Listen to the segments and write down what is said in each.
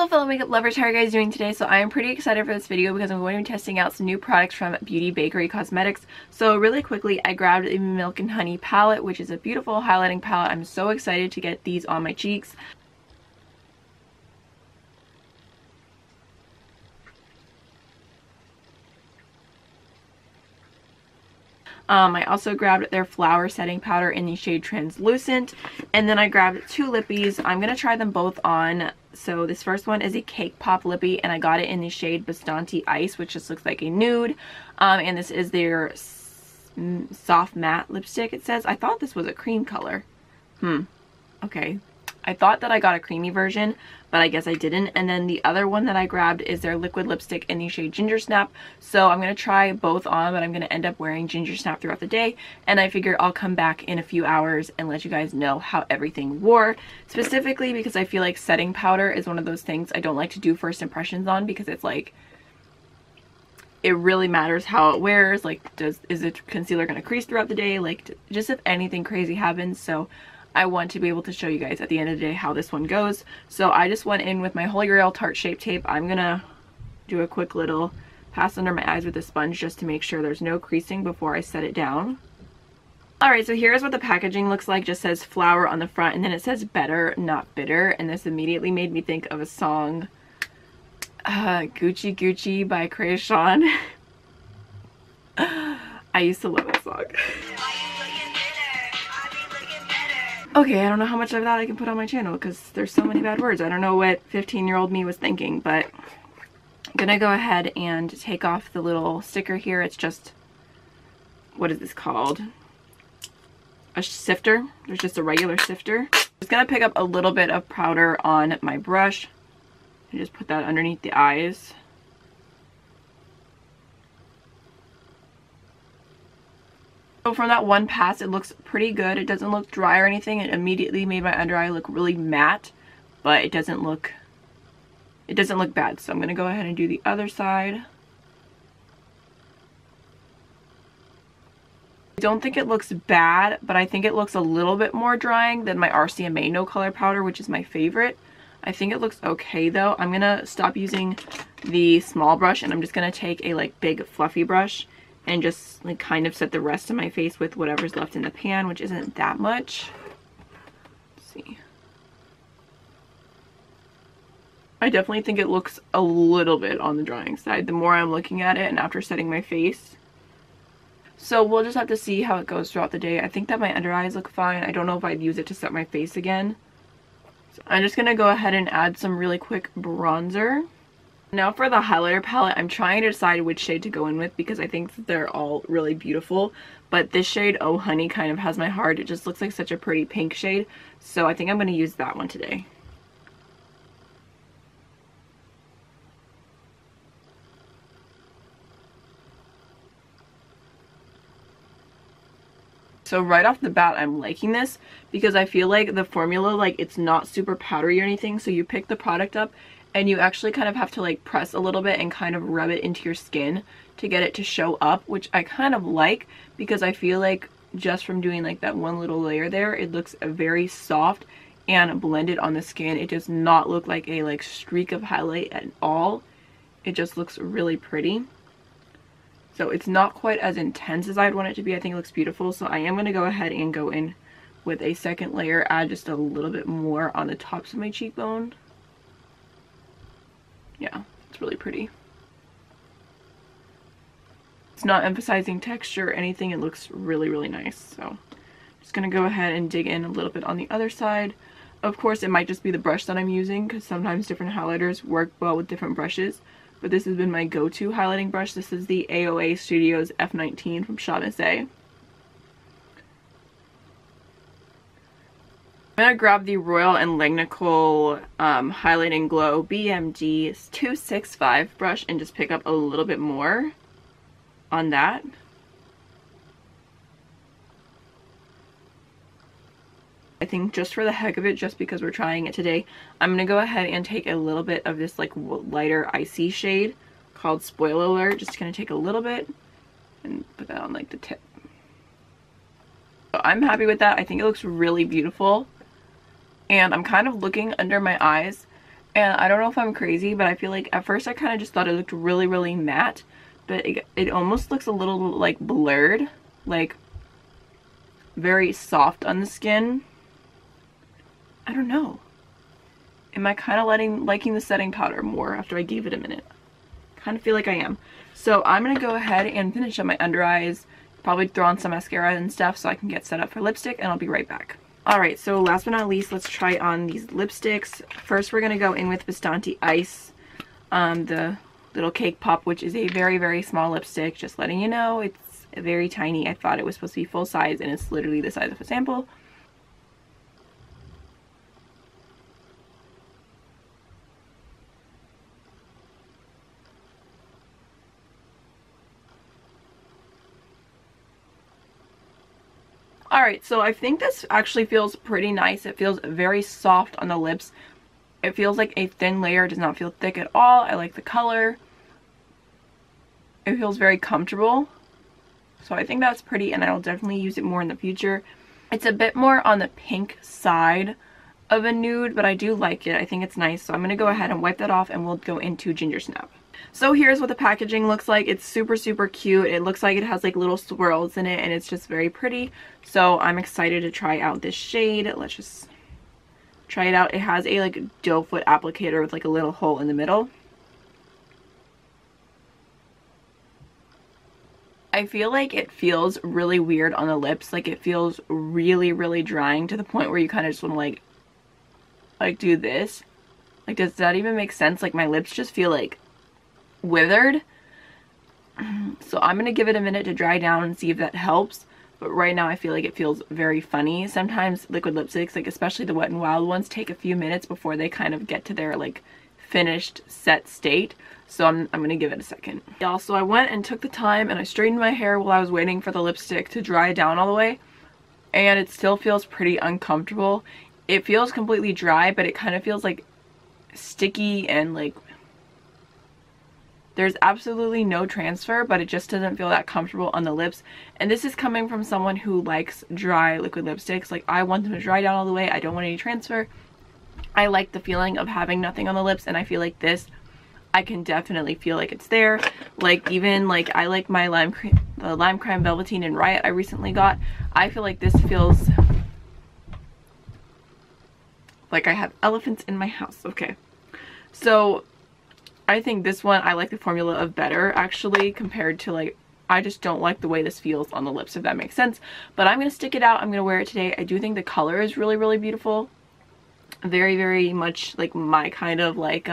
Hello fellow makeup lovers, how are you guys doing today? So I am pretty excited for this video because I'm going to be testing out some new products from Beauty Bakerie Cosmetics. So really quickly, I grabbed a Milk and Honey palette, which is a beautiful highlighting palette. I'm so excited to get these on my cheeks. I also grabbed their flower setting powder in the shade Translucent, and then I grabbed two lippies. I'm going to try them both on. So this first one is a Cake Pop Lippy, and I got it in the shade Bastante Ice, which just looks like a nude. And this is their soft matte lipstick, it says. I thought this was a cream color. Okay. I thought that I got a creamy version, but I guess I didn't. And then the other one that I grabbed is their liquid lipstick in the shade Gingersnap. So I'm going to try both on, but I'm going to end up wearing Gingersnap throughout the day. And I figured I'll come back in a few hours and let you guys know how everything wore. Specifically because I feel like setting powder is one of those things I don't like to do first impressions on, because it's like, it really matters how it wears. Like, is the concealer going to crease throughout the day? Like, just if anything crazy happens. So I want to be able to show you guys at the end of the day how this one goes. So I just went in with my Holy Grail Tarte Shape Tape. I'm gonna do a quick little pass under my eyes with a sponge just to make sure there's no creasing before I set it down. Alright, so here's what the packaging looks like. Just says flower on the front, and then it says better, not bitter. And this immediately made me think of a song, Gucci Gucci by Creation. I used to love that song. Okay, I don't know how much of that I can put on my channel because there's so many bad words. I don't know what 15-year-old me was thinking, but I'm gonna go ahead and take off the little sticker here. It's just, what is this called? A sifter. There's just a regular sifter. I'm just gonna pick up a little bit of powder on my brush and just put that underneath the eyes. So from that one pass, it looks pretty good. It doesn't look dry or anything. It immediately made my under eye look really matte, but it doesn't look bad. So I'm going to go ahead and do the other side. I don't think it looks bad, but I think it looks a little bit more drying than my RCMA No Color powder, which is my favorite. I think it looks okay though. I'm going to stop using the small brush, and I'm just going to take a like big fluffy brush and just like kind of set the rest of my face with whatever's left in the pan, which isn't that much. Let's see. I definitely think it looks a little bit on the drying side the more I'm looking at it and after setting my face. So we'll just have to see how it goes throughout the day. I think that my under eyes look fine. I don't know if I'd use it to set my face again. So I'm just gonna go ahead and add some really quick bronzer. Now for the highlighter palette, I'm trying to decide which shade to go in with because I think that they're all really beautiful. But this shade, Oh Honey, kind of has my heart. It just looks like such a pretty pink shade. So I think I'm going to use that one today. So right off the bat, I'm liking this because I feel like the formula, like, it's not super powdery or anything. So you pick the product up and you actually kind of have to like press a little bit and kind of rub it into your skin to get it to show up, which I kind of like because I feel like just from doing like that one little layer there, it looks very soft and blended on the skin. It does not look like a like streak of highlight at all. It just looks really pretty. So it's not quite as intense as I'd want it to be. I think it looks beautiful. So I am going to go ahead and go in with a second layer, add just a little bit more on the tops of my cheekbone. Yeah, it's really pretty. It's not emphasizing texture or anything. It looks really, really nice. So I'm just going to go ahead and dig in a little bit on the other side. Of course, it might just be the brush that I'm using because sometimes different highlighters work well with different brushes. But this has been my go-to highlighting brush. This is the AOA Studios F19 from Shaughnessy. I'm going to grab the Royal and Langnickel Highlighting Glow BMD 265 brush and just pick up a little bit more on that. I think just for the heck of it, just because we're trying it today, I'm going to go ahead and take a little bit of this like lighter icy shade called Spoil Alert. Just going to take a little bit and put that on like the tip. So I'm happy with that. I think it looks really beautiful. And I'm kind of looking under my eyes And I don't know if I'm crazy, but I feel like at first I kind of just thought it looked really, really matte. But it almost looks a little like blurred. Like very soft on the skin. I don't know. Am I kind of liking the setting powder more after I gave it a minute? Kind of feel like I am. So I'm going to go ahead and finish up my under eyes. Probably throw on some mascara and stuff so I can get set up for lipstick, and I'll be right back. Alright, so last but not least, let's try on these lipsticks. First, we're going to go in with Bastante Ice, the little cake pop, which is a very, very small lipstick. Just letting you know, it's very tiny. I thought it was supposed to be full size, and it's literally the size of a sample. Alright, so I think this actually feels pretty nice. It feels very soft on the lips. It feels like a thin layer. It does not feel thick at all. I like the color. It feels very comfortable. So I think that's pretty, and I'll definitely use it more in the future. It's a bit more on the pink side of a nude, but I do like it. I think it's nice. So I'm going to go ahead and wipe that off, and we'll go into Gingersnap. So here's what the packaging looks like. It's super, super cute. It looks like it has like little swirls in it, and it's just very pretty. So I'm excited to try out this shade. Let's just try it out. It has a like doe foot applicator with like a little hole in the middle. I feel like it feels really weird on the lips. Like it feels really, really drying to the point where you kind of just want to like do this. Like, does that even make sense? Like my lips just feel like withered. So I'm gonna give it a minute to dry down and see if that helps, but right now I feel like it feels very funny. Sometimes liquid lipsticks, like especially the Wet n Wild ones, take a few minutes before they kind of get to their like finished set state. So I'm gonna give it a second. Y'all, so I went and took the time and I straightened my hair while I was waiting for the lipstick to dry down all the way, and it still feels pretty uncomfortable. It feels completely dry, but it kind of feels like sticky and like there's absolutely no transfer, but it just doesn't feel that comfortable on the lips. And this is coming from someone who likes dry liquid lipsticks. Like, I want them to dry down all the way. I don't want any transfer. I like the feeling of having nothing on the lips, and I feel like this, I can definitely feel like it's there. Like, even like I like my the Lime Crime Velveteen and Riot I recently got. I feel like this feels like I have elephants in my house. Okay. So I think this one, I like the formula of better actually, compared to like, I just don't like the way this feels on the lips, if that makes sense. But I'm going to stick it out. I'm going to wear it today. I do think the color is really, really beautiful. Very, very much like my kind of like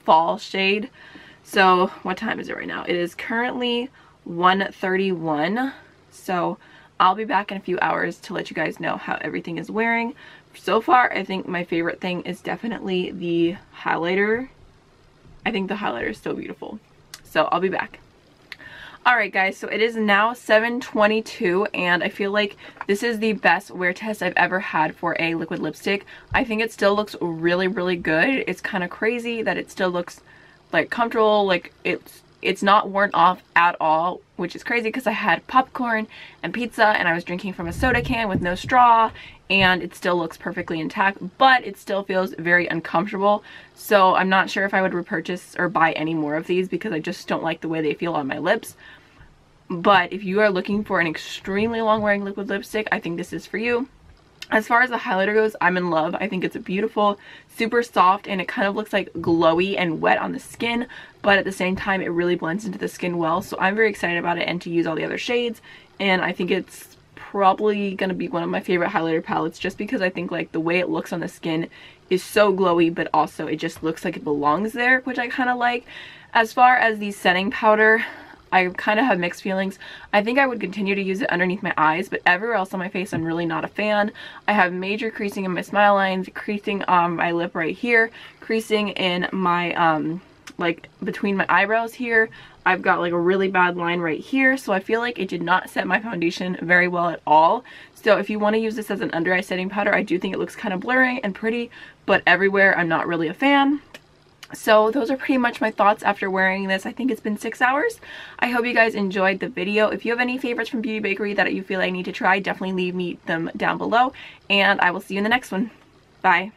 fall shade. So what time is it right now? It is currently 1:31. So I'll be back in a few hours to let you guys know how everything is wearing. So far, I think my favorite thing is definitely the highlighter. I think the highlighter is still beautiful. So I'll be back. Alright guys, so it is now 7:22 and I feel like this is the best wear test I've ever had for a liquid lipstick. I think it still looks really, really good. It's kind of crazy that it still looks like comfortable, like it's not worn off at all, which is crazy because I had popcorn and pizza and I was drinking from a soda can with no straw, and it still looks perfectly intact, but it still feels very uncomfortable. So I'm not sure if I would repurchase or buy any more of these because I just don't like the way they feel on my lips. But if you are looking for an extremely long wearing liquid lipstick, I think this is for you. As far as the highlighter goes, I'm in love. I think it's beautiful, super soft, and it kind of looks like glowy and wet on the skin, but at the same time it really blends into the skin well. So I'm very excited about it and to use all the other shades, and I think it's probably going to be one of my favorite highlighter palettes just because I think like the way it looks on the skin is so glowy, but also it just looks like it belongs there, which I kind of like. As far as the setting powder, I kind of have mixed feelings. I think I would continue to use it underneath my eyes, but everywhere else on my face I'm really not a fan. I have major creasing in my smile lines, creasing on my lip right here, creasing in my like between my eyebrows here. I've got like a really bad line right here, so I feel like it did not set my foundation very well at all. So if you want to use this as an under eye setting powder, I do think it looks kind of blurry and pretty, but everywhere I'm not really a fan. So those are pretty much my thoughts after wearing this. I think it's been 6 hours. I hope you guys enjoyed the video. If you have any favorites from Beauty Bakerie that you feel I need to try, definitely leave me them down below, and I will see you in the next one. Bye.